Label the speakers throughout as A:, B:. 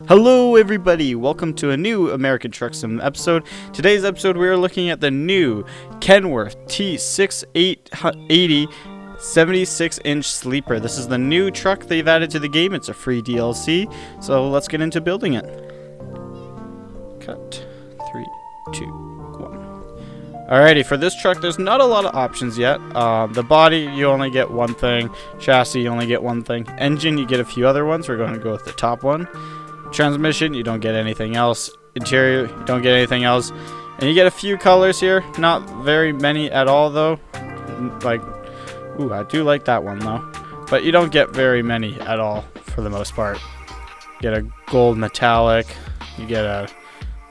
A: Hello everybody, welcome to a new American Truck Sim episode. Today's episode we are looking at the new Kenworth T680 76-inch sleeper. This is the new truck they've added to the game. It's a free DLC, so let's get into building it. Cut. 3, 2, 1. Alrighty, for this truck there's not a lot of options yet. The body, you only get one thing. Chassis, you only get one thing. Engine, you get a few other ones. We're going to go with the top one. Transmission, you don't get anything else. Interior, you don't get anything else. And you get a few colors here. Not very many at all, though. Like, ooh, I do like that one, though. But you don't get very many at all, for the most part. You get a gold metallic. You get a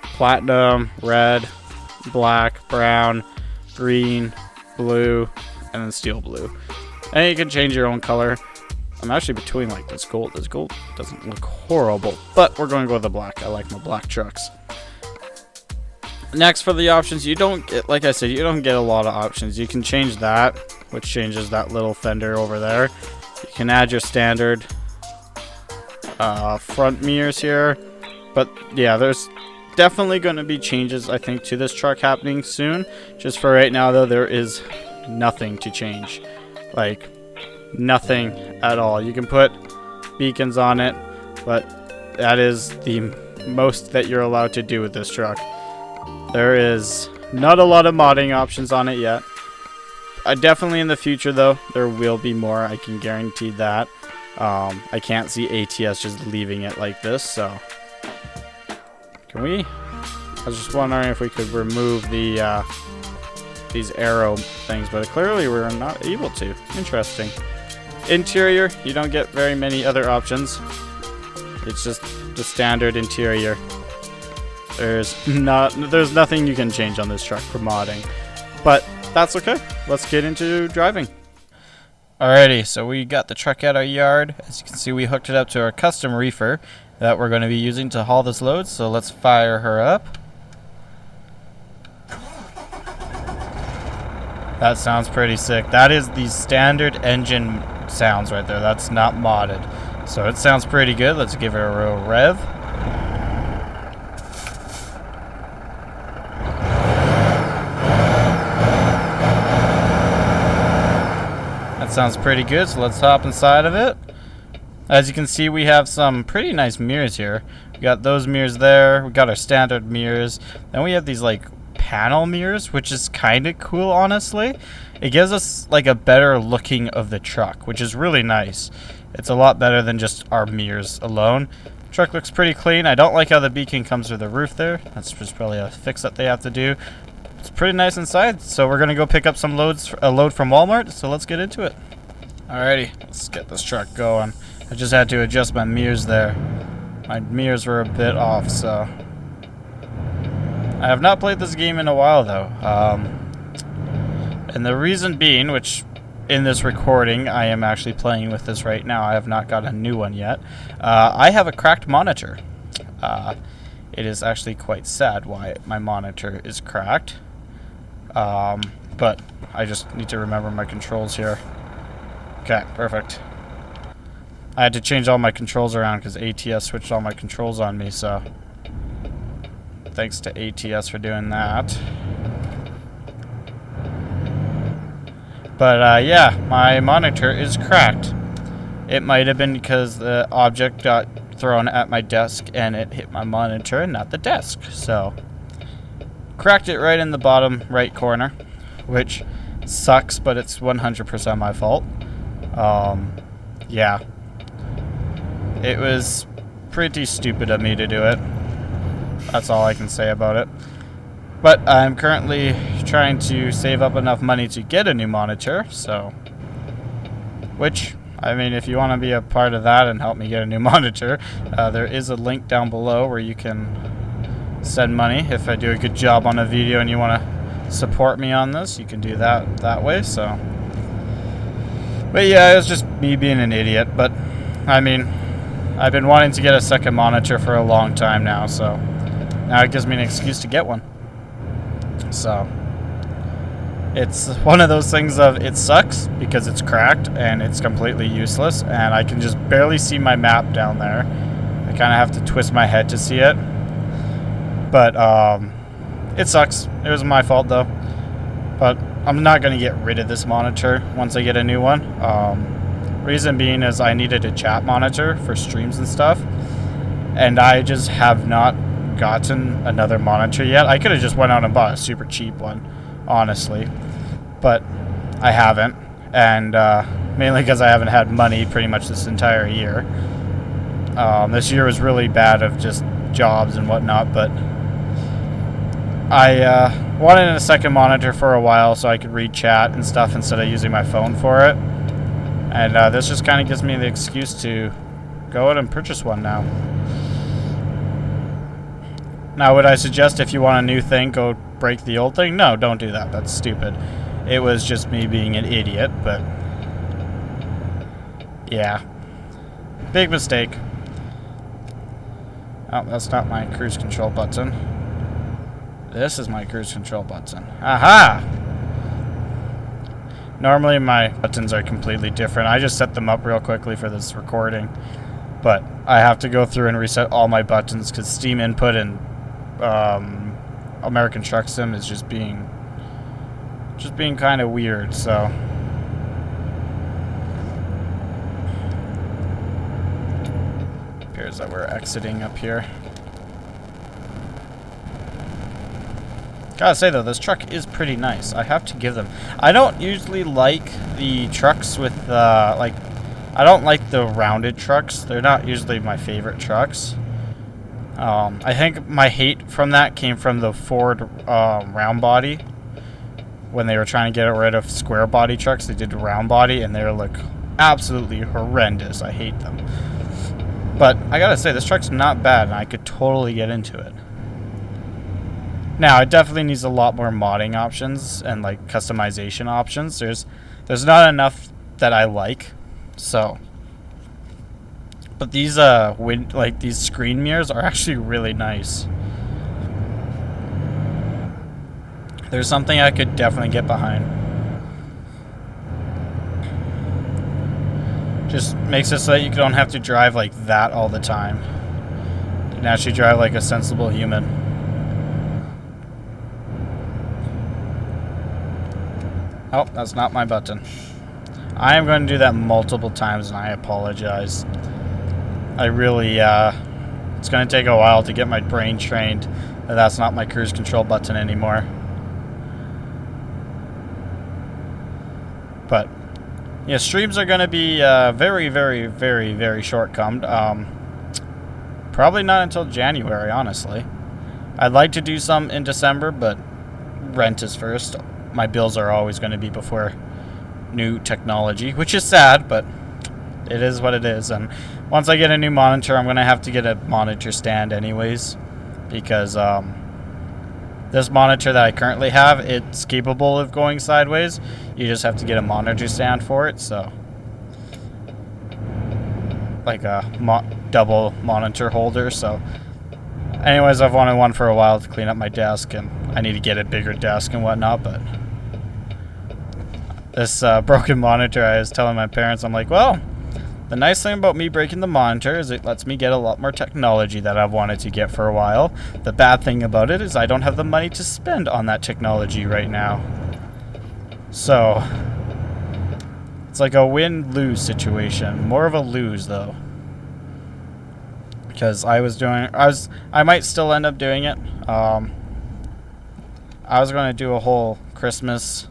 A: platinum, red, black, brown, green, blue, and then steel blue. And you can change your own color. I'm actually between like this gold. This gold doesn't look horrible, but we're going to go with the black. I like my black trucks. Next, for the options, you don't get, like I said, you don't get a lot of options. You can change that, which changes that little fender over there. You can add your standard front mirrors here, but yeah, there's definitely going to be changes, I think, to this truck happening soon. Just for right now, though, there is nothing to change. Like, nothing at all. You can put beacons on it, but that is the most that you're allowed to do with this truck. There is not a lot of modding options on it yet. Definitely in the future, though, there will be more. I can guarantee that. I can't see ATS just leaving it like this, so can we? I was just wondering if we could remove the these arrow things, but clearly we're not able to. Interesting. Interior, you don't get very many other options. It's just the standard interior. There's nothing you can change on this truck for modding, but that's okay. Let's get into driving. Alrighty, so we got the truck at our yard. As you can see, we hooked it up to our custom reefer that we're going to be using to haul this load. So let's fire her up. That sounds pretty sick. That is the standard engine sounds right there. That's not modded. So it sounds pretty good. Let's give it a real rev. That sounds pretty good. So let's hop inside of it. As you can see, we have some pretty nice mirrors here. We got those mirrors there. We got our standard mirrors. Then we have these like panel mirrors, which is kind of cool, honestly. It gives us like a better looking of the truck, which is really nice. It's a lot better than just our mirrors alone. The truck looks pretty clean. I don't like how the beacon comes through the roof there. That's just probably a fix that they have to do. It's pretty nice inside, so we're gonna go pick up some load from Walmart, so let's get into it. Alrighty, let's get this truck going. I just had to adjust my mirrors there. My mirrors were a bit off, so I have not played this game in a while, though. And the reason being, which in this recording, I am actually playing with this right now. I have not got a new one yet. I have a cracked monitor. It is actually quite sad why my monitor is cracked. But I just need to remember my controls here. Okay, perfect. I had to change all my controls around because ATS switched all my controls on me, so thanks to ATS for doing that. But yeah, my monitor is cracked. It might have been because the object got thrown at my desk and it hit my monitor, not the desk. So, cracked it right in the bottom right corner, which sucks, but it's 100% my fault. Yeah. It was pretty stupid of me to do it. That's all I can say about it. But I'm currently trying to save up enough money to get a new monitor, so which, I mean, if you want to be a part of that and help me get a new monitor, there is a link down below where you can send money. If I do a good job on a video and you want to support me on this, you can do that way, so. But yeah, it was just me being an idiot, but I mean, I've been wanting to get a second monitor for a long time now, so now it gives me an excuse to get one. So it's one of those things of it sucks because it's cracked and it's completely useless and I can just barely see my map down there. I kind of have to twist my head to see it. But it sucks. It was my fault though. But I'm not going to get rid of this monitor once I get a new one. Reason being is I needed a chat monitor for streams and stuff. And I just have not gotten another monitor yet. I could have just went out and bought a super cheap one, honestly. But I haven't. And mainly because I haven't had money pretty much this entire year. This year was really bad of just jobs and whatnot, but I wanted a second monitor for a while so I could read chat and stuff instead of using my phone for it. And this just kind of gives me the excuse to go out and purchase one now. Now, would I suggest if you want a new thing, go break the old thing? No, don't do that. That's stupid. It was just me being an idiot, but yeah. Big mistake. Oh, that's not my cruise control button. This is my cruise control button. Aha! Normally my buttons are completely different. I just set them up real quickly for this recording. But I have to go through and reset all my buttons because Steam Input and American Truck Sim is just being kind of weird, so appears that we're exiting up here. Gotta say though, this truck is pretty nice. I have to give them. I don't usually like the trucks with I don't like the rounded trucks. They're not usually my favorite trucks. I think my hate from that came from the Ford round body. When they were trying to get rid of square body trucks, they did round body, and they look absolutely horrendous. I hate them. But I gotta say, this truck's not bad, and I could totally get into it. Now, it definitely needs a lot more modding options and like customization options. There's not enough that I like, so. But these these screen mirrors are actually really nice. There's something I could definitely get behind. Just makes it so that you don't have to drive like that all the time. You can actually drive like a sensible human. Oh, that's not my button. I am going to do that multiple times, and I apologize. I really, it's going to take a while to get my brain trained that that's not my cruise control button anymore. But, yeah, streams are going to be very, very, very, very short-comed. Probably not until January, honestly. I'd like to do some in December, but rent is first. My bills are always going to be before new technology, which is sad, but it is what it is. And once I get a new monitor, I'm going to have to get a monitor stand anyways, because this monitor that I currently have, it's capable of going sideways. You just have to get a monitor stand for it, so like a double monitor holder. So anyways, I've wanted one for a while to clean up my desk, and I need to get a bigger desk and whatnot. But this broken monitor, I was telling my parents, I'm like, well, the nice thing about me breaking the monitor is it lets me get a lot more technology that I've wanted to get for a while. The bad thing about it is I don't have the money to spend on that technology right now. So it's like a win-lose situation. More of a lose though. Because I might still end up doing it. I was going to do a whole Christmas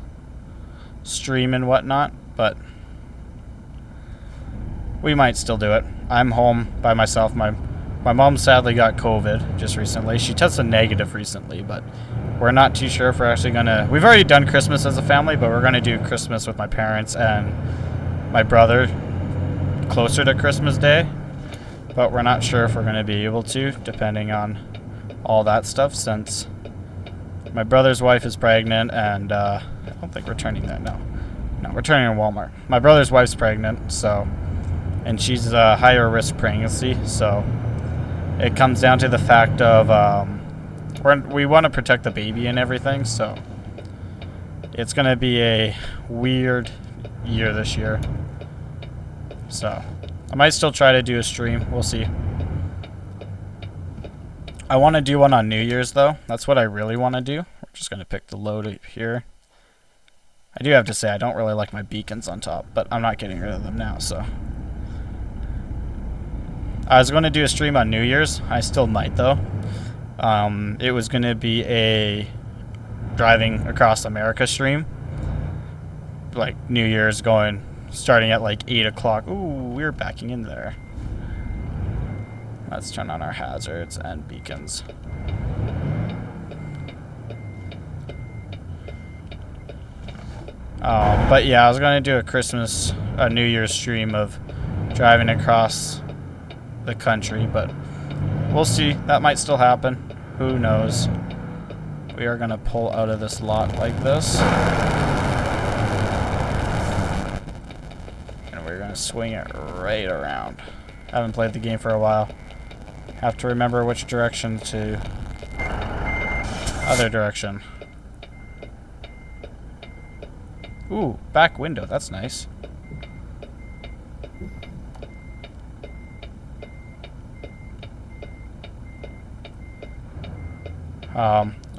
A: stream and whatnot, but we might still do it. I'm home by myself. My mom sadly got COVID just recently. She tested negative recently, but we're not too sure if we're actually gonna. We've already done Christmas as a family, but we're gonna do Christmas with my parents and my brother closer to Christmas Day. But we're not sure if we're gonna be able to, depending on all that stuff, since my brother's wife is pregnant, and I don't think we're turning that, no, we're turning in Walmart. My brother's wife's pregnant, so, and she's a higher risk pregnancy, so it comes down to the fact of we want to protect the baby and everything, so it's going to be a weird year this year. So I might still try to do a stream. We'll see. I want to do one on New Year's, though. That's what I really want to do. We're just going to pick the load up here. I do have to say, I don't really like my beacons on top, but I'm not getting rid of them now, so. I was going to do a stream on New Year's. I still might, though. It was going to be a driving across America stream. Like, New Year's starting at like 8 o'clock. Ooh, we're backing in there. Let's turn on our hazards and beacons. But yeah, I was going to do a New Year's stream of driving across the country, but we'll see. That might still happen. Who knows? We are going to pull out of this lot like this. And we're going to swing it right around. I haven't played the game for a while. Have to remember which direction to... Other direction. Ooh, back window. That's nice.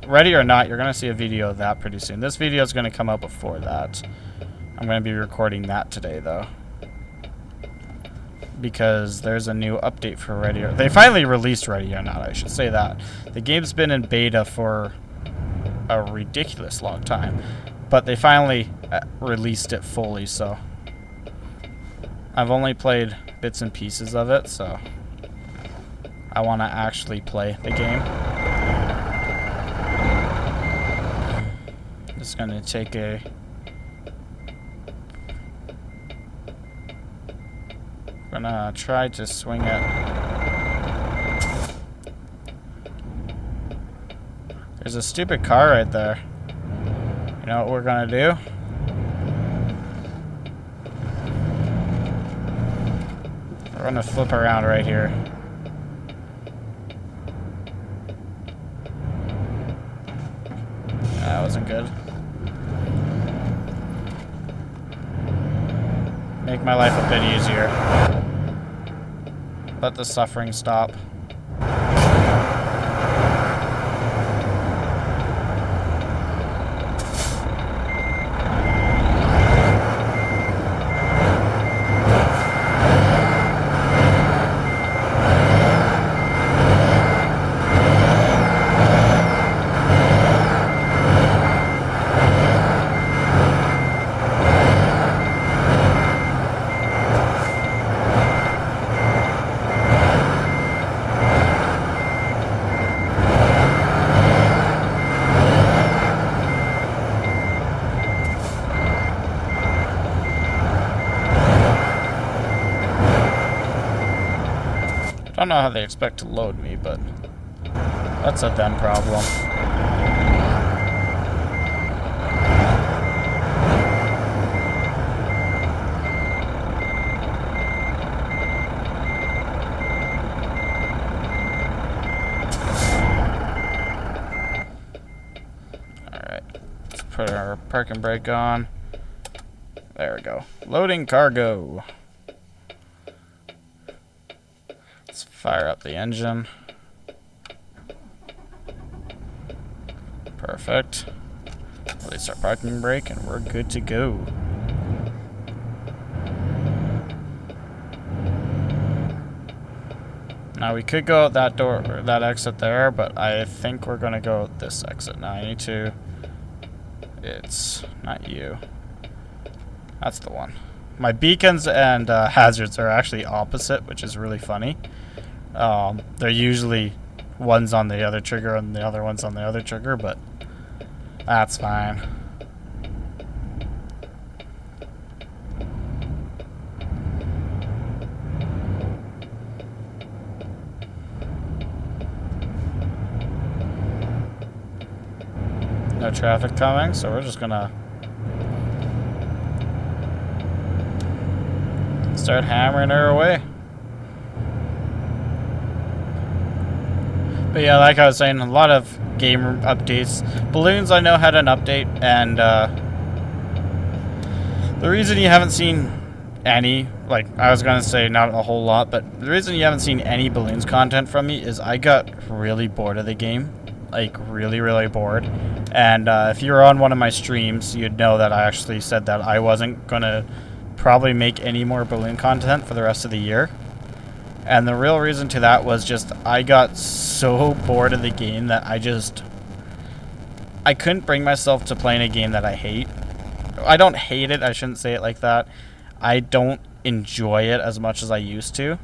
A: Ready or not, you're going to see a video of that pretty soon. This video is going to come out before that. I'm going to be recording that today, though. Because there's a new update for Ready or... They finally released Ready or Not, I should say that. The game's been in beta for a ridiculous long time. But they finally released it fully, so... I've only played bits and pieces of it, so... I want to actually play the game. Just gonna take a... Gonna try to swing it. There's a stupid car right there. You know what we're gonna do? We're gonna flip around right here. That wasn't good. Make my life a bit easier. Let the suffering stop. I don't know how they expect to load me, but that's a them problem. Alright, let's put our parking brake on. There we go. Loading cargo. Fire up the engine. Perfect. Release our parking brake and we're good to go. Now we could go out that door, or that exit there, but I think we're gonna go out this exit. Now I need to... It's not you. That's the one. My beacons and hazards are actually opposite, which is really funny. They're usually one's on the other trigger and the other one's on the other trigger, but that's fine. No traffic coming, so we're just gonna start hammering her away. But yeah, like I was saying, a lot of game updates. Balloons, I know, had an update, and the reason you haven't seen any, like, I was gonna say not a whole lot, but the reason you haven't seen any balloons content from me is I got really bored of the game. Like, really, really bored. And if you were on one of my streams, you'd know that I actually said that I wasn't gonna probably make any more balloon content for the rest of the year. And the real reason to that was just I got so bored of the game that I couldn't bring myself to playing a game that I hate. I don't hate it, I shouldn't say it like that. I don't enjoy it as much as I used to.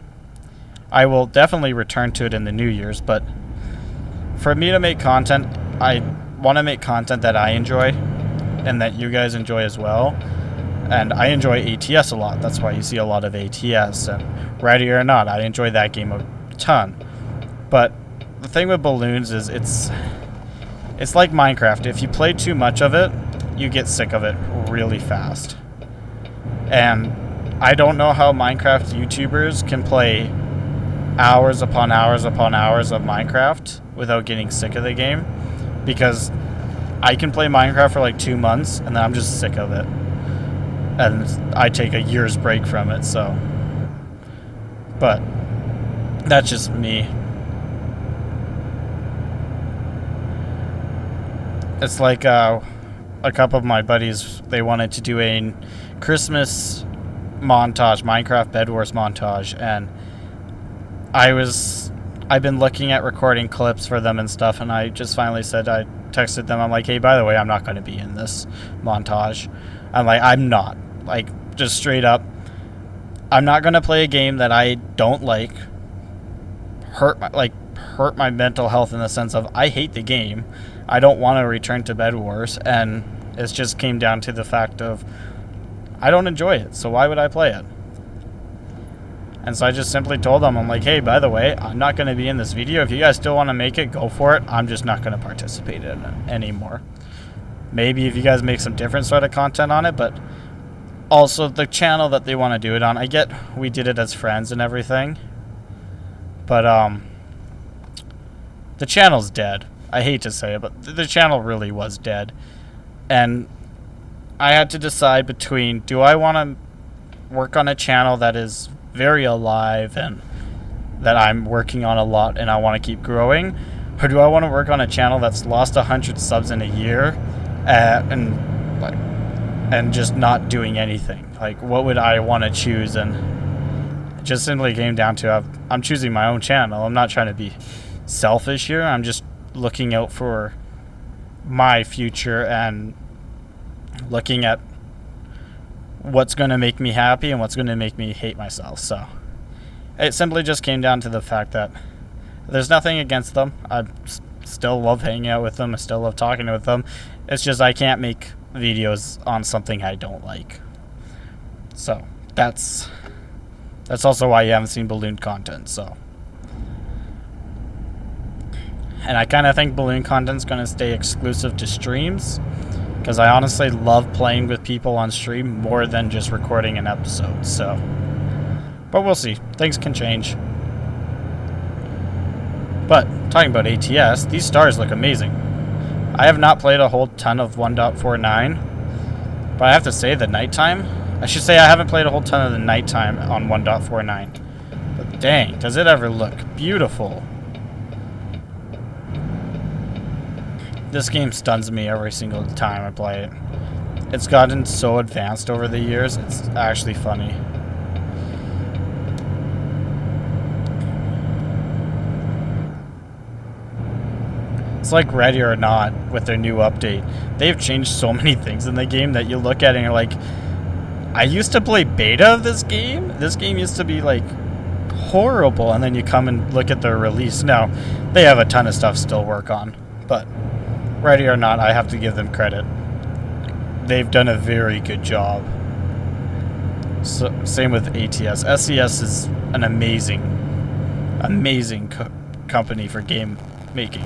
A: I will definitely return to it in the New Year's, but for me to make content, I want to make content that I enjoy and that you guys enjoy as well. And I enjoy ATS a lot. That's why you see a lot of ATS. And Ready or Not, I enjoy that game a ton. But the thing with balloons is it's like Minecraft. If you play too much of it, you get sick of it really fast. And I don't know how Minecraft YouTubers can play hours upon hours upon hours of Minecraft without getting sick of the game, because I can play Minecraft for like 2 months and then I'm just sick of it. And I take a year's break from it, so. But that's just me. It's like a couple of my buddies, they wanted to do a Christmas montage, Minecraft Bed Wars montage, and I've been looking at recording clips for them and stuff, and I just finally said, I texted them, I'm like, hey, by the way, I'm not going to be in this montage. I'm like, I'm not. Like, just straight up, I'm not going to play a game that I don't like, hurt my mental health in the sense of I hate the game. I don't want to return to Bed Wars, and it just came down to the fact of I don't enjoy it, so why would I play it? And so I just simply told them, I'm like, hey, by the way, I'm not going to be in this video. If you guys still want to make it, go for it. I'm just not going to participate in it anymore. Maybe if you guys make some different sort of content on it, but also the channel that they want to do it on, I get we did it as friends and everything, but the channel's dead. I hate to say it, but the channel really was dead. And I had to decide between, do I want to work on a channel that is very alive and that I'm working on a lot and I want to keep growing, or do I want to work on a channel that's lost 100 subs in a year and just not doing anything? Like, what would I want to choose? And it just simply came down to I'm choosing my own channel. I'm not trying to be selfish here. I'm just looking out for my future and looking at what's going to make me happy and what's going to make me hate myself. So it simply just came down to the fact that there's nothing against them. I still love hanging out with them. I still love talking with them. It's just I can't make videos on something I don't like. So that's also why you haven't seen balloon content. So, and I kind of think balloon content's going to stay exclusive to streams, because I honestly love playing with people on stream more than just recording an episode. So, but we'll see. Things can change. But talking about ATS, these stars look amazing. I have not played a whole ton of 1.49, but I have to say the nighttime, I should say I haven't played a whole ton of the nighttime on 1.49. But dang, does it ever look beautiful. This game stuns me every single time I play it. It's gotten so advanced over the years, it's actually funny. It's like Ready or Not with their new update. They've changed so many things in the game that you look at it and you're like, I used to play beta of this game? This game used to be like horrible, and then you come and look at their release. Now, they have a ton of stuff still work on, but Ready or Not, I have to give them credit. They've done a very good job. So, same with ATS. SES is an amazing company for game making.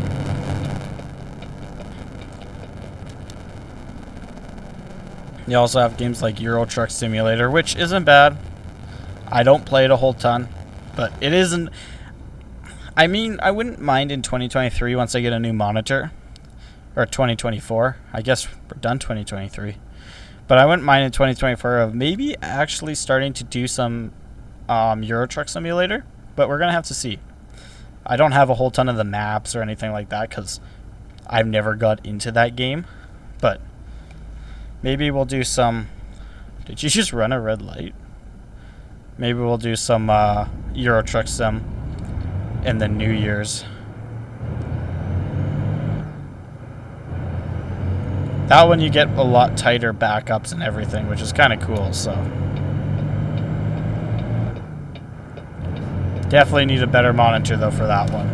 A: You also have games like Euro Truck Simulator, which isn't bad. I don't play it a whole ton, but it isn't. I mean, I wouldn't mind in 2023 once I get a new monitor. Or 2024. I guess we're done 2023. But I wouldn't mind in 2024 of maybe actually starting to do some Euro Truck Simulator. But we're going to have to see. I don't have a whole ton of the maps or anything like that because I've never got into that game. But maybe we'll do some... Did you just run a red light? Maybe we'll do some Euro Truck Sim in the New Year's. That one you get a lot tighter backups and everything, which is kind of cool, so. Definitely need a better monitor though for that one.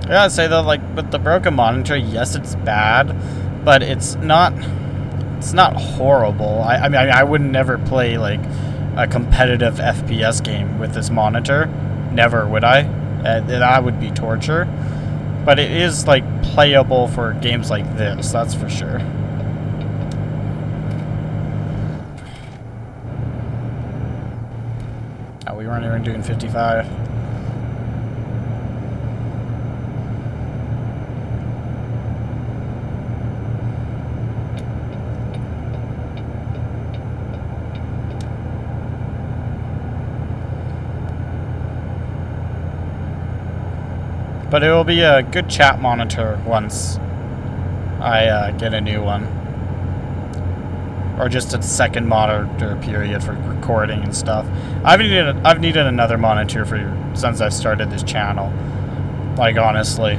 A: I gotta say though, like with the broken monitor, yes, it's bad, but it's not horrible. I mean, I would never play like a competitive FPS game with this monitor. Never would I. That would be torture. But it is like playable for games like this, that's for sure. Oh, we weren't even doing 55. But it will be a good chat monitor once I get a new one. Or just a second monitor period for recording and stuff. I've needed another monitor since I've started this channel. Like, honestly.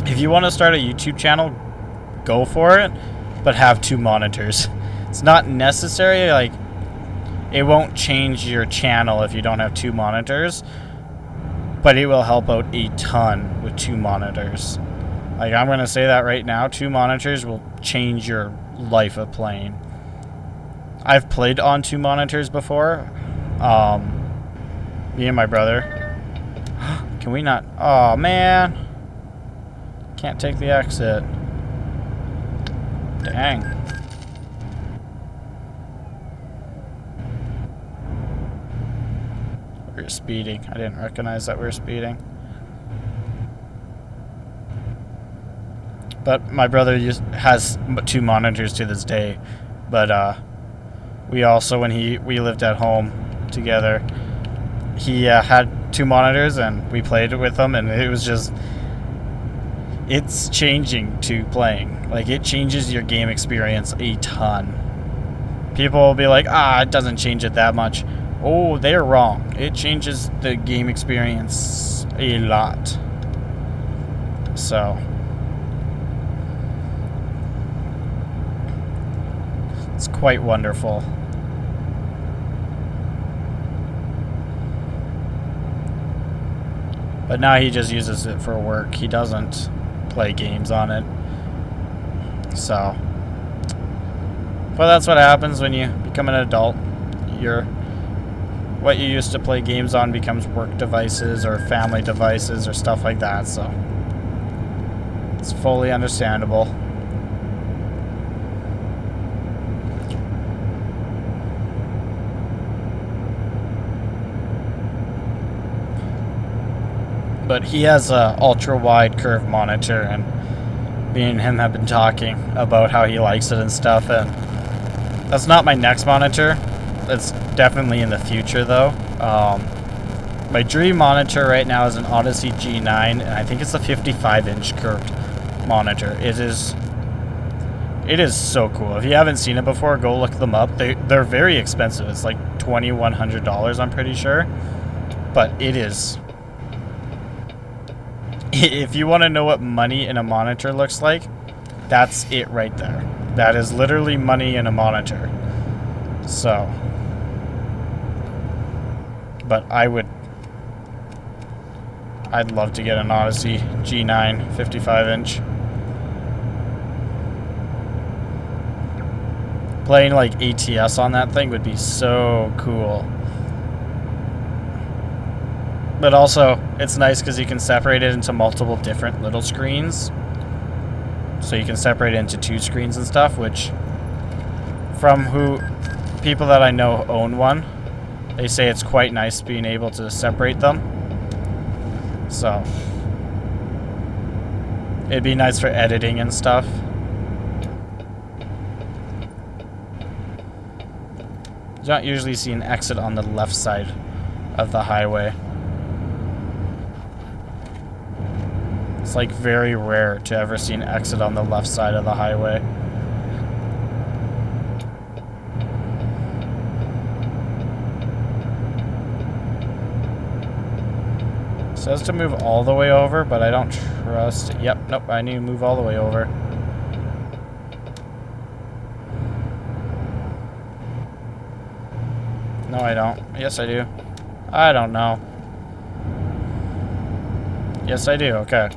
A: If you want to start a YouTube channel, go for it. But have 2 monitors. It's not necessary, like, it won't change your channel if you don't have 2 monitors. But it will help out a ton with 2 monitors. Like, I'm going to say that right now. 2 monitors will change your life of playing. I've played on 2 monitors before. Me and my brother. Can we not? Oh, man. Can't take the exit. Dang. We're speeding. I didn't recognize that we were speeding. But my brother has 2 monitors to this day. But we also, when we lived at home together, he had 2 monitors and we played with them, and it was just, it's changing to playing. Like, it changes your game experience a ton. People will be like, it doesn't change it that much. Oh, they're wrong. It changes the game experience a lot. So, it's quite wonderful. But now he just uses it for work. He doesn't play games on it. So, but that's what happens when you become an adult. What you used to play games on becomes work devices or family devices or stuff like that, so it's fully understandable. But he has a ultra wide curve monitor, and me and him have been talking about how he likes it and stuff, and that's not my next monitor. It's definitely in the future though. My dream monitor right now is an Odyssey G9, and I think it's a 55-inch curved monitor. It is so cool. If you haven't seen it before, go look them up. They're very expensive. It's like $2,100, I'm pretty sure. But it is. If you want to know what money in a monitor looks like, that's it right there. That is literally money in a monitor. So, but I'd love to get an Odyssey G9 55-inch. Playing like ATS on that thing would be so cool. But also, it's nice because you can separate it into multiple different little screens. So you can separate it into 2 screens and stuff, which from people that I know own one. They say it's quite nice being able to separate them. So it'd be nice for editing and stuff. You don't usually see an exit on the left side of the highway. It's like very rare to ever see an exit on the left side of the highway. It says to move all the way over, but I don't trust it. Yep, nope, I need to move all the way over. No, I don't. Yes, I do. I don't know. Yes, I do. Okay.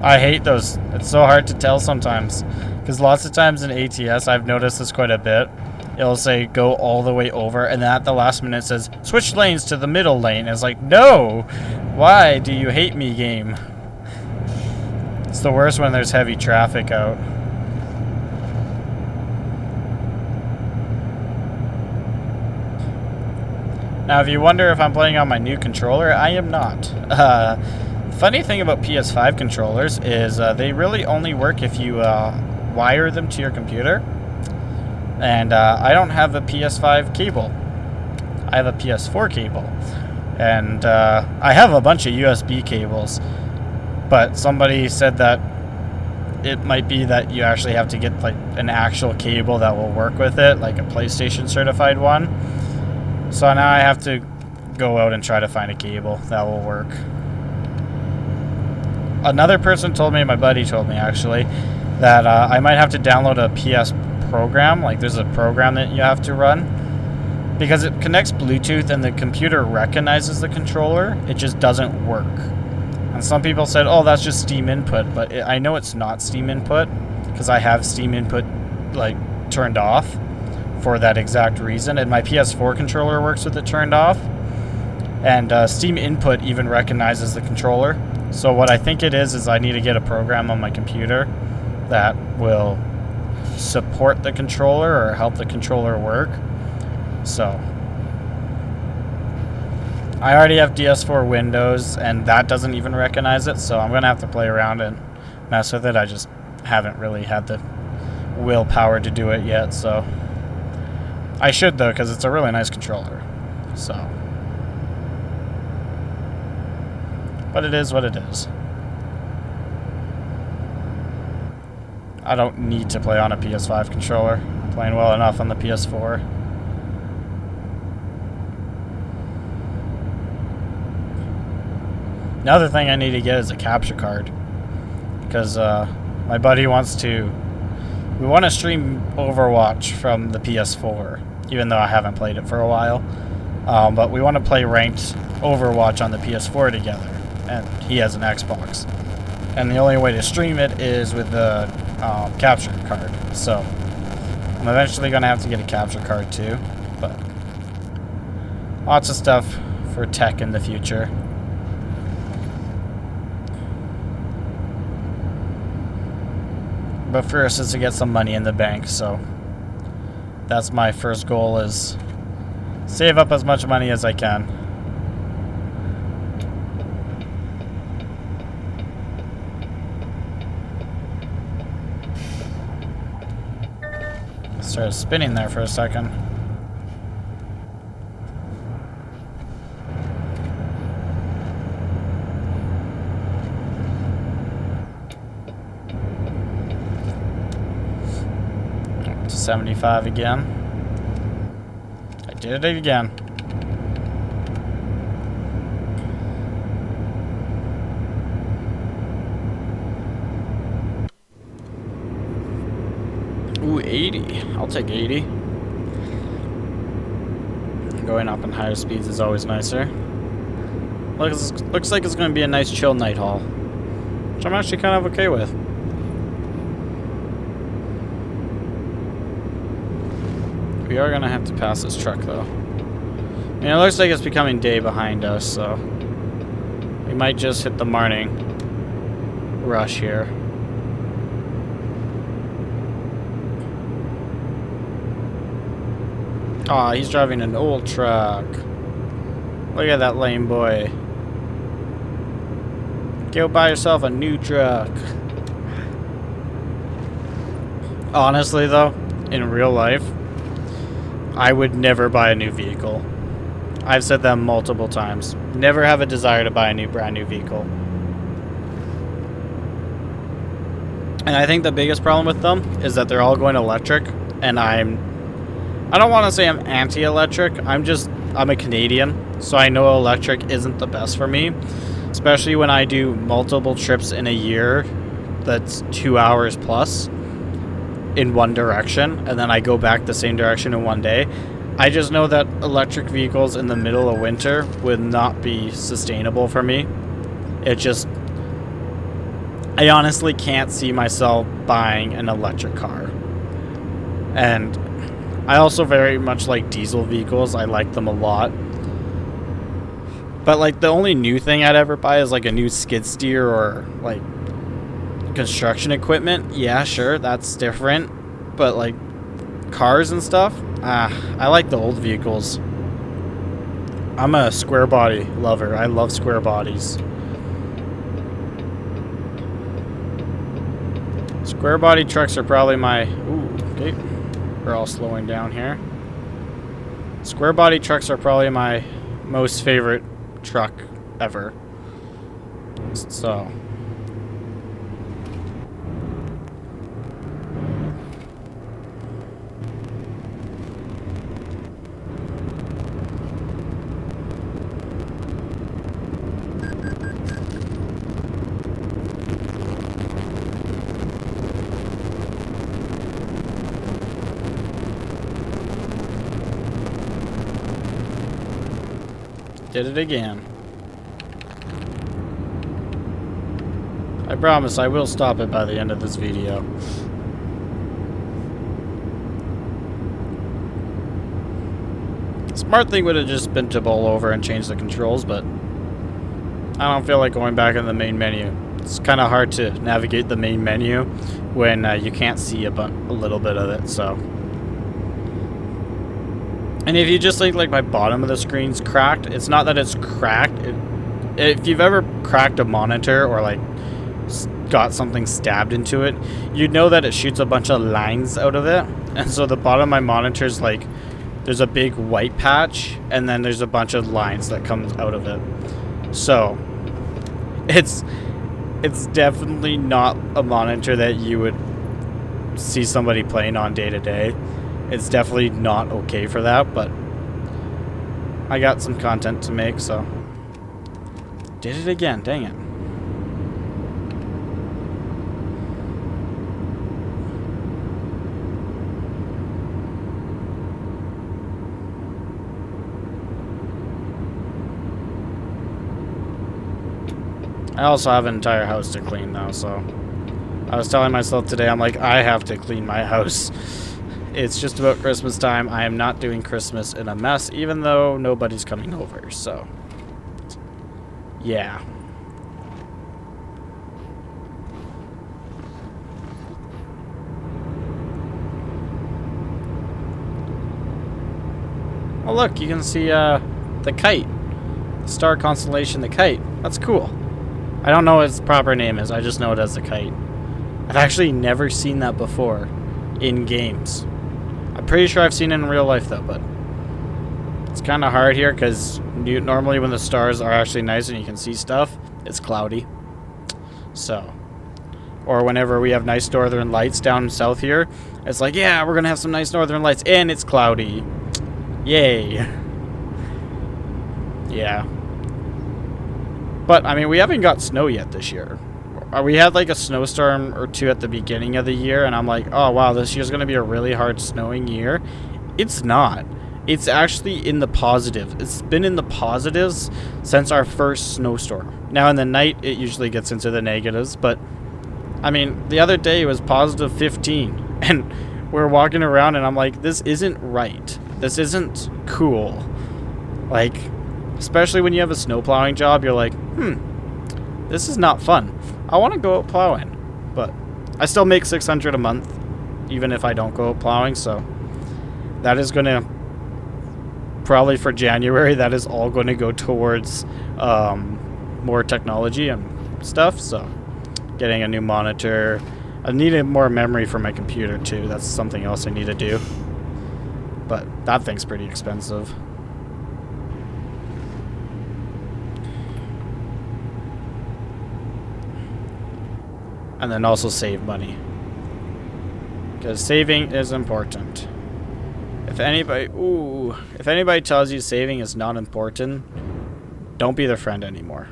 A: I hate those. It's so hard to tell sometimes. Because lots of times in ATS, I've noticed this quite a bit. It'll say go all the way over, and then at the last minute it says switch lanes to the middle lane. It's like, no! Why do you hate me, game? It's the worst when there's heavy traffic out. Now, if you wonder if I'm playing on my new controller, I am not. Funny thing about PS5 controllers is they really only work if you wire them to your computer. And I don't have a PS5 cable. I have a PS4 cable. And I have a bunch of USB cables. But somebody said that it might be that you actually have to get like an actual cable that will work with it, like a PlayStation certified one. So now I have to go out and try to find a cable that will work. Another person told me, my buddy told me actually, that I might have to download a PS program. Like there's a program that you have to run. Because it connects Bluetooth and the computer recognizes the controller. It just doesn't work. And some people said, oh, that's just Steam input. But I know it's not Steam input. Because I have Steam input like turned off. For that exact reason, and my PS4 controller works with it turned off, and Steam Input even recognizes the controller. So what I think it is I need to get a program on my computer that will support the controller or help the controller work. So I already have DS4 Windows, and that doesn't even recognize it, so I'm gonna have to play around and mess with it. I just haven't really had the willpower to do it yet, so I should, though, because it's a really nice controller. So. But it is what it is. I don't need to play on a PS5 controller. I'm playing well enough on the PS4. Another thing I need to get is a capture card. Because my buddy wants to... We want to stream Overwatch from the PS4, even though I haven't played it for a while. But we want to play ranked Overwatch on the PS4 together, and he has an Xbox. And the only way to stream it is with the capture card. So I'm eventually going to have to get a capture card too. But lots of stuff for tech in the future. But first is to get some money in the bank, so that's my first goal, is save up as much money as I can. Started spinning there for a second. Up to 75 again. I did it again. Ooh, 80. I'll take 80. Going up in higher speeds is always nicer. Looks like it's going to be a nice chill night haul, which I'm actually kind of okay with. We are going to have to pass this truck, though. I mean, it looks like it's becoming day behind us, so we might just hit the morning rush here. Aw, he's driving an old truck. Look at that lame boy. Go buy yourself a new truck. Honestly, though, in real life, I would never buy a new vehicle. I've said that multiple times. Never have a desire to buy a brand new vehicle. And I think the biggest problem with them is that they're all going electric, and I don't want to say I'm anti-electric. I'm a Canadian, so I know electric isn't the best for me, especially when I do multiple trips in a year that's 2 hours plus in one direction, and then I go back the same direction in one day. I just know that electric vehicles in the middle of winter would not be sustainable for me. I honestly can't see myself buying an electric car. And I also very much like diesel vehicles. I like them a lot. But like the only new thing I'd ever buy is like a new skid steer or like construction equipment. Yeah, sure, that's different. But like cars and stuff, I like the old vehicles. I'm a square body lover. I love square bodies. Square body trucks are probably my... Ooh, okay. We're all slowing down here. Square body trucks are probably my most favorite truck ever. So... Did it again. I promise I will stop it by the end of this video. Smart thing would have just been to bowl over and change the controls, but I don't feel like going back in the main menu. It's kind of hard to navigate the main menu when you can't see a little bit of it, so... And if you just think like my bottom of the screen's cracked, it's not that it's cracked. If you've ever cracked a monitor or like got something stabbed into it, you'd know that it shoots a bunch of lines out of it. And so the bottom of my monitor's like, there's a big white patch and then there's a bunch of lines that come out of it. So it's definitely not a monitor that you would see somebody playing on day to day. It's definitely not okay for that, but I got some content to make, so... Did it again, dang it. I also have an entire house to clean now, so... I was telling myself today, I'm like, I have to clean my house. It's just about Christmas time. I am not doing Christmas in a mess, even though nobody's coming over, so... Yeah. Oh look, you can see the Kite. The star constellation, the Kite. That's cool. I don't know what its proper name is, I just know it as the Kite. I've actually never seen that before in games. I'm pretty sure I've seen it in real life though, but it's kind of hard here because normally when the stars are actually nice and you can see stuff, it's cloudy. So, or whenever we have nice northern lights down south here, it's like, yeah, we're gonna have some nice northern lights, and it's cloudy. Yay. Yeah. But I mean, we haven't got snow yet this year. We had like a snowstorm or two at the beginning of the year, and I'm like, oh wow, this year's gonna be a really hard snowing year. It's not. It's actually in the positive. It's been in the positives since our first snowstorm. Now in the night, it usually gets into the negatives, but I mean, the other day it was positive 15, and we're walking around and I'm like, this isn't right. This isn't cool. Like, especially when you have a snow plowing job, you're like, this is not fun. I want to go out plowing, but I still make $600 a month, even if I don't go out plowing, so that is going to probably for January, that is all going to go towards more technology and stuff. So getting a new monitor. I needed more memory for my computer too. That's something else I need to do. But that thing's pretty expensive. And then also save money. Because saving is important. If anybody tells you saving is not important, don't be their friend anymore.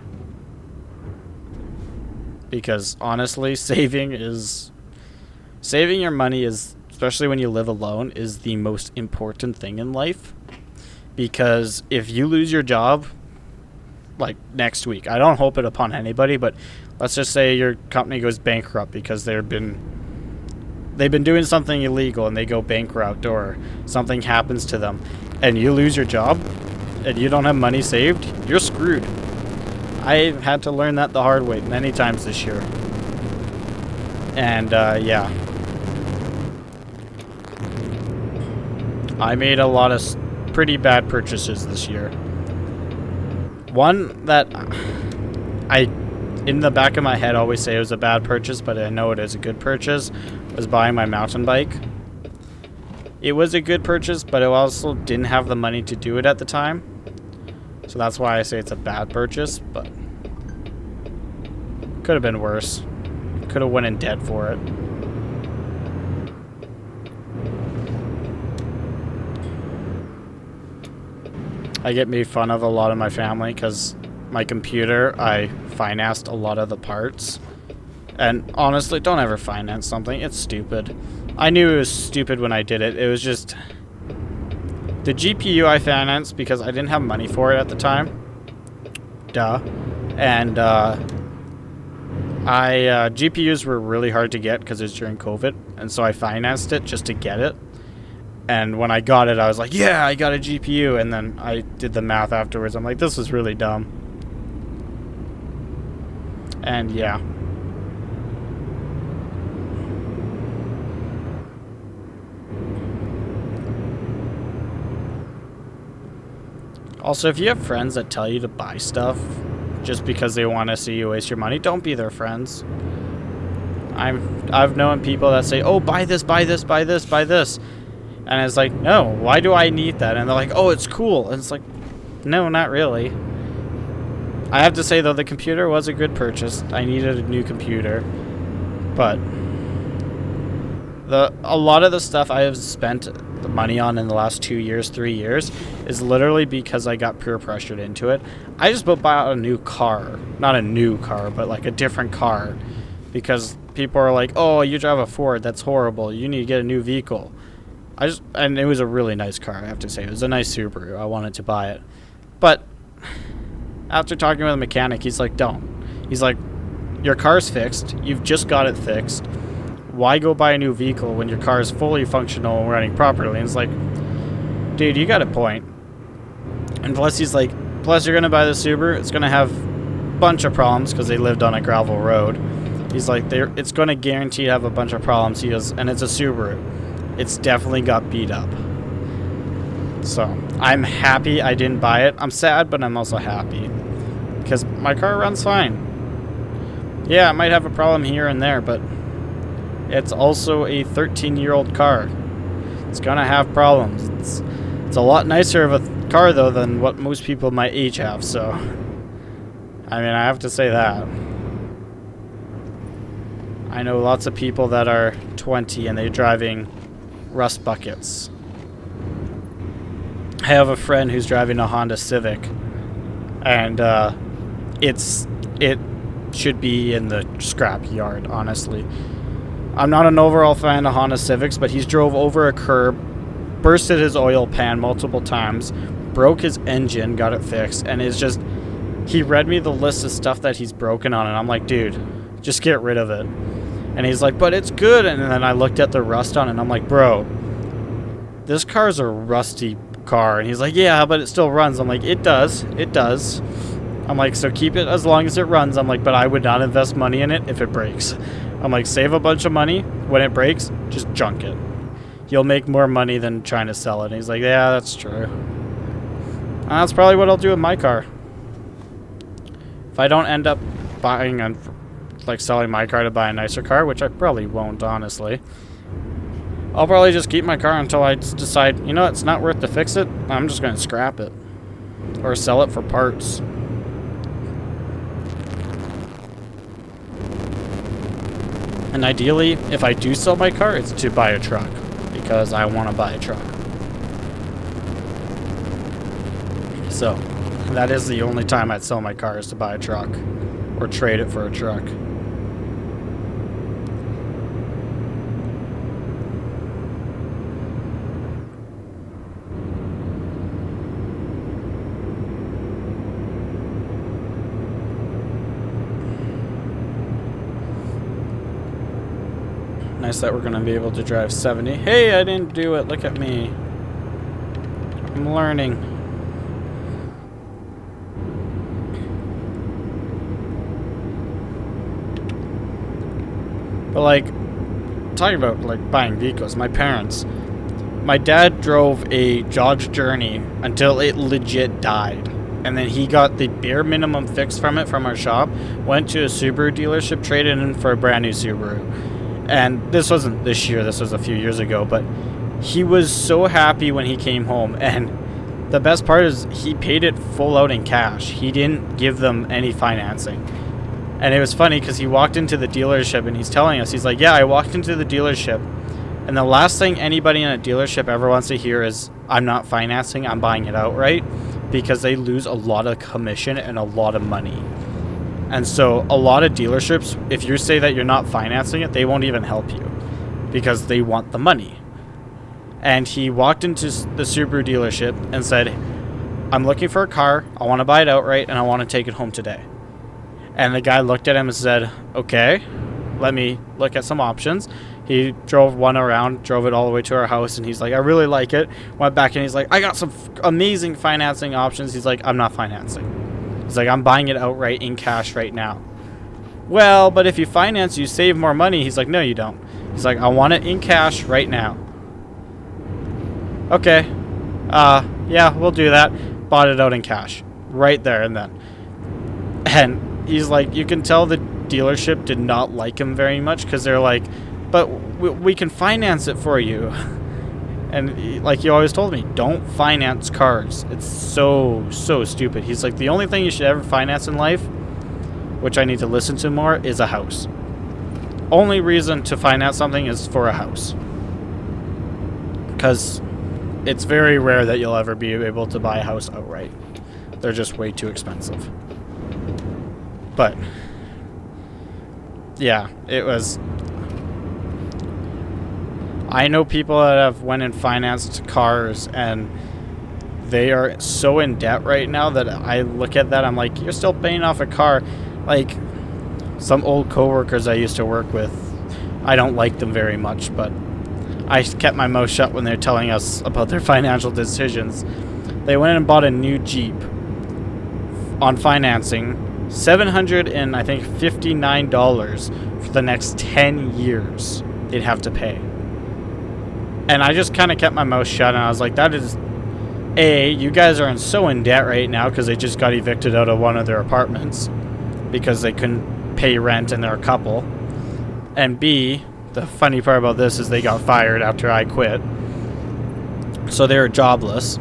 A: Because honestly, saving your money is, especially when you live alone, is the most important thing in life. Because if you lose your job, like next week, I don't hope it upon anybody, but let's just say your company goes bankrupt because they've been doing something illegal and they go bankrupt, or something happens to them and you lose your job and you don't have money saved, you're screwed. I had to learn that the hard way many times this year. And yeah, I made a lot of pretty bad purchases this year. One that I, in the back of my head, always say it was a bad purchase, but I know it is a good purchase, was buying my mountain bike. It was a good purchase, but I also didn't have the money to do it at the time. So that's why I say it's a bad purchase, but could have been worse. Could have went in debt for it. I get made fun of a lot of my family because my computer, I financed a lot of the parts. And honestly, don't ever finance something. It's stupid. I knew it was stupid when I did it. It was just... The GPU I financed because I didn't have money for it at the time. Duh. And GPUs were really hard to get because it was during COVID. And so I financed it just to get it. And when I got it, I was like, yeah, I got a GPU. And then I did the math afterwards. I'm like, this is really dumb. And yeah. Also, if you have friends that tell you to buy stuff just because they want to see you waste your money, don't be their friends. I've known people that say, oh, buy this, buy this, buy this, buy this. And it's like, no, why do I need that? And they're like, oh, it's cool. And it's like, no, not really. I have to say, though, the computer was a good purchase. I needed a new computer. But a lot of the stuff I have spent the money on in the last 2 years, 3 years, is literally because I got peer pressured into it. I just bought a new car. Not a new car, but like a different car. Because people are like, oh, you drive a Ford, that's horrible. You need to get a new vehicle. And it was a really nice car, I have to say. It was a nice Subaru. I wanted to buy it. But after talking with a mechanic, he's like, don't. He's like, your car's fixed. You've just got it fixed. Why go buy a new vehicle when your car is fully functional and running properly? And it's like, dude, you got a point. And plus, he's like, plus you're going to buy the Subaru. It's going to have a bunch of problems because they lived on a gravel road. He's like, it's going to guarantee to have a bunch of problems. He goes, and it's a Subaru. It's definitely got beat up. So, I'm happy I didn't buy it. I'm sad, but I'm also happy. Because my car runs fine. Yeah, it might have a problem here and there, but it's also a 13-year-old car. It's gonna have problems. It's a lot nicer of a car, though, than what most people my age have, so... I mean, I have to say that. I know lots of people that are 20 and they're driving rust buckets. I have a friend who's driving a Honda Civic, and it should be in the scrap yard, honestly. I'm not an overall fan of Honda Civics, but he's drove over a curb, bursted his oil pan multiple times, broke his engine, got it fixed, and it's just, he read me the list of stuff that he's broken on, and I'm like, dude, just get rid of it. And he's like, but it's good. And then I looked at the rust on it, and I'm like, bro, this car's a rusty car. And he's like, yeah, but it still runs. I'm like, it does. It does. I'm like, so keep it as long as it runs. I'm like, but I would not invest money in it if it breaks. I'm like, save a bunch of money. When it breaks, just junk it. You'll make more money than trying to sell it. And he's like, yeah, that's true. And that's probably what I'll do with my car. If I don't end up buying and like selling my car to buy a nicer car, which I probably won't, honestly, I'll probably just keep my car until I decide, you know, it's not worth to fix it. I'm just going to scrap it or sell it for parts. And ideally, if I do sell my car, it's to buy a truck because I want to buy a truck. So that is the only time I'd sell my car, is to buy a truck or trade it for a truck. Nice that we're going to be able to drive 70. Hey, I didn't do it. Look at me. I'm learning. But like, talking about like buying vehicles, my dad drove a Dodge Journey until it legit died. And then he got the bare minimum fix from it from our shop, went to a Subaru dealership, traded in for a brand new Subaru. And this wasn't this year, this was a few years ago, but he was so happy when he came home. And the best part is he paid it full out in cash. He didn't give them any financing. And it was funny because he walked into the dealership and he's telling us, he's like, yeah, I walked into the dealership and the last thing anybody in a dealership ever wants to hear is, I'm not financing, I'm buying it outright, because they lose a lot of commission and a lot of money. And so a lot of dealerships, if you say that you're not financing it, they won't even help you because they want the money. And he walked into the Subaru dealership and said, I'm looking for a car, I want to buy it outright, and I want to take it home today. And the guy looked at him and said, okay, let me look at some options. He drove one around, drove it all the way to our house, and he's like, I really like it. Went back and he's like, I got some amazing financing options. He's like, I'm not financing. He's like, I'm buying it outright in cash right now. Well, but if you finance, you save more money. He's like, no, you don't. He's like, I want it in cash right now. Okay. Yeah, we'll do that. Bought it out in cash. Right there and then. And he's like, you can tell the dealership did not like him very much because they're like, but we can finance it for you. And like he always told me, don't finance cars. It's so stupid. He's like, the only thing you should ever finance in life, which I need to listen to more, is a house. Only reason to finance something is for a house. Because it's very rare that you'll ever be able to buy a house outright. They're just way too expensive. But yeah, it was... I know people that have went and financed cars and they are so in debt right now that I look at that, I'm like, you're still paying off a car. Like, some old coworkers I used to work with, I don't like them very much, but I kept my mouth shut when they're telling us about their financial decisions. They went and bought a new Jeep on financing, $759 for the next 10 years they'd have to pay. And I just kind of kept my mouth shut, and I was like, that is... A, you guys are so in debt right now because they just got evicted out of one of their apartments because they couldn't pay rent and they're a couple. And B, the funny part about this is they got fired after I quit. So they were jobless.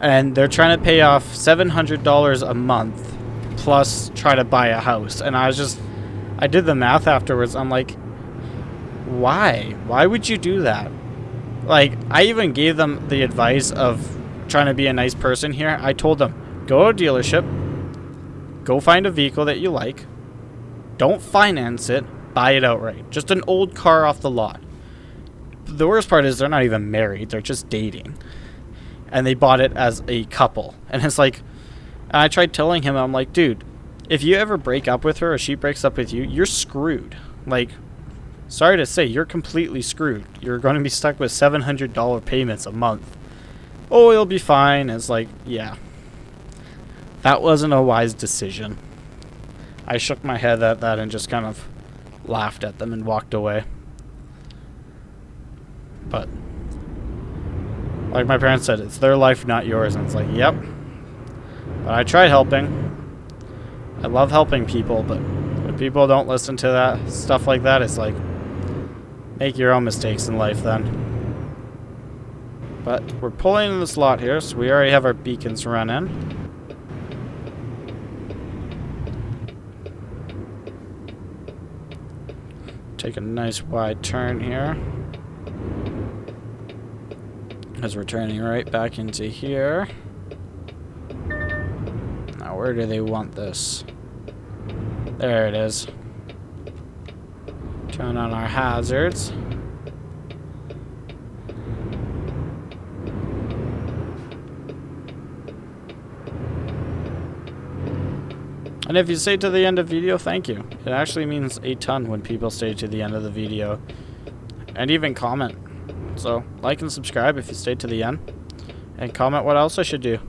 A: And they're trying to pay off $700 a month plus try to buy a house. And I did the math afterwards. I'm like, why? Why would you do that? Like, I even gave them the advice of trying to be a nice person here. I told them, go to a dealership, go find a vehicle that you like, don't finance it, buy it outright. Just an old car off the lot. The worst part is they're not even married, they're just dating. And they bought it as a couple. And it's like, and I tried telling him, I'm like, dude, if you ever break up with her or she breaks up with you, you're screwed. Like, sorry to say, you're completely screwed. You're going to be stuck with $700 payments a month. Oh, it'll be fine. It's like, yeah. That wasn't a wise decision. I shook my head at that and just kind of laughed at them and walked away. But, like my parents said, it's their life, not yours. And it's like, yep, But I tried helping. I love helping people, but when people don't listen to that stuff like that, it's like, make your own mistakes in life then. But we're pulling in the slot here, so we already have our beacons running. Take a nice wide turn here, as we're turning right back into here. Now where do they want this? There it is. Turn on our hazards. And if you stay to the end of the video, thank you. It actually means a ton when people stay to the end of the video. And even comment. So, like and subscribe if you stayed to the end. And comment what else I should do.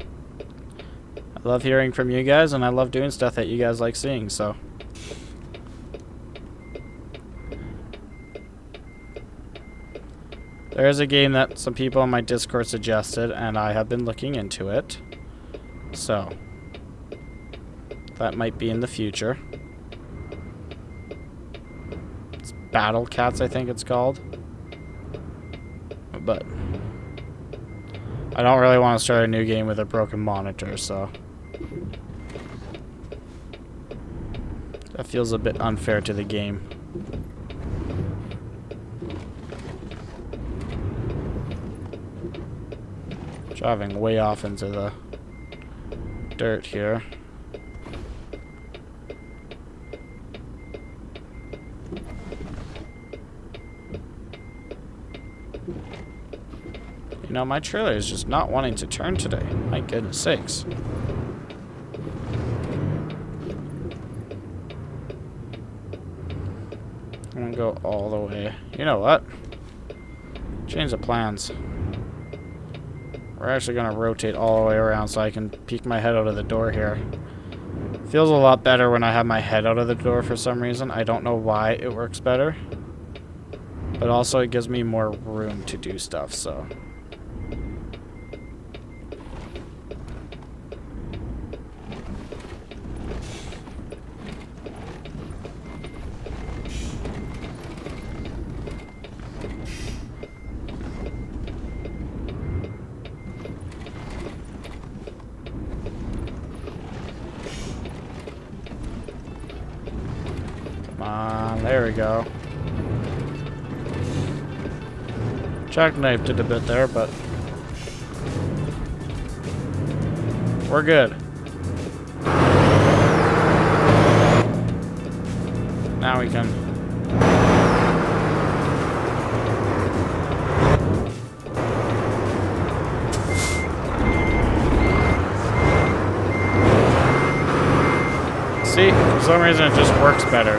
A: I love hearing from you guys, and I love doing stuff that you guys like seeing, so. There is a game that some people on my Discord suggested, and I have been looking into it. So. That might be in the future. It's Battle Cats, I think it's called. But I don't really want to start a new game with a broken monitor, so that feels a bit unfair to the game. Driving way off into the dirt here. You know, my trailer is just not wanting to turn today. My goodness sakes. I'm gonna go all the way. You know what? Change the plans. We're actually gonna rotate all the way around so I can peek my head out of the door here. Feels a lot better when I have my head out of the door for some reason. I don't know why it works better. But also it gives me more room to do stuff, so. There we go. Jackknifed it a bit there, but we're good. Now we can see, for some reason it just works better.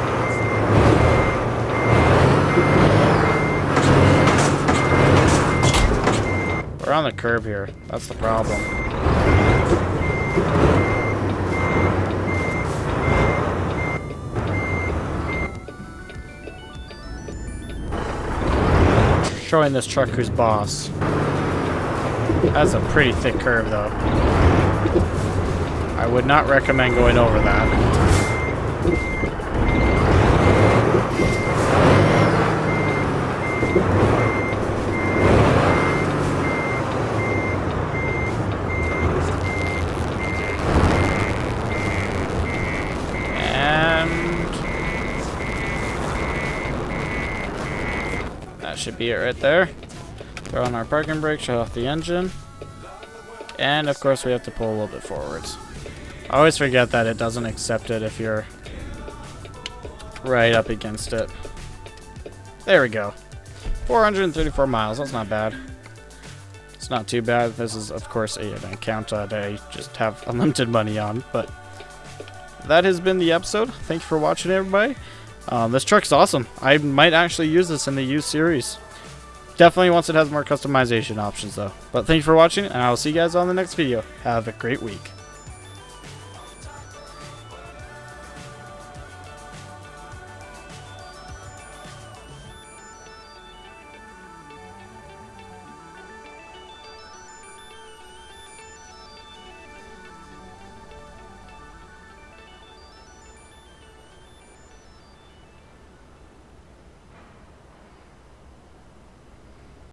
A: We're on the curb here. That's the problem. Showing this truck who's boss. That's a pretty thick curb, though. I would not recommend going over that. Should be it right there. Throw on our parking brake, shut off the engine. And of course we have to pull a little bit forwards. I always forget that it doesn't accept it if you're right up against it. There we go. 434 miles, that's not bad. It's not too bad. This is of course an account that I just have unlimited money on, but that has been the episode. Thank you for watching, everybody. This truck's awesome. I might actually use this in the U series. Definitely once it has more customization options though. But thank you for watching, and I will see you guys on the next video. Have a great week.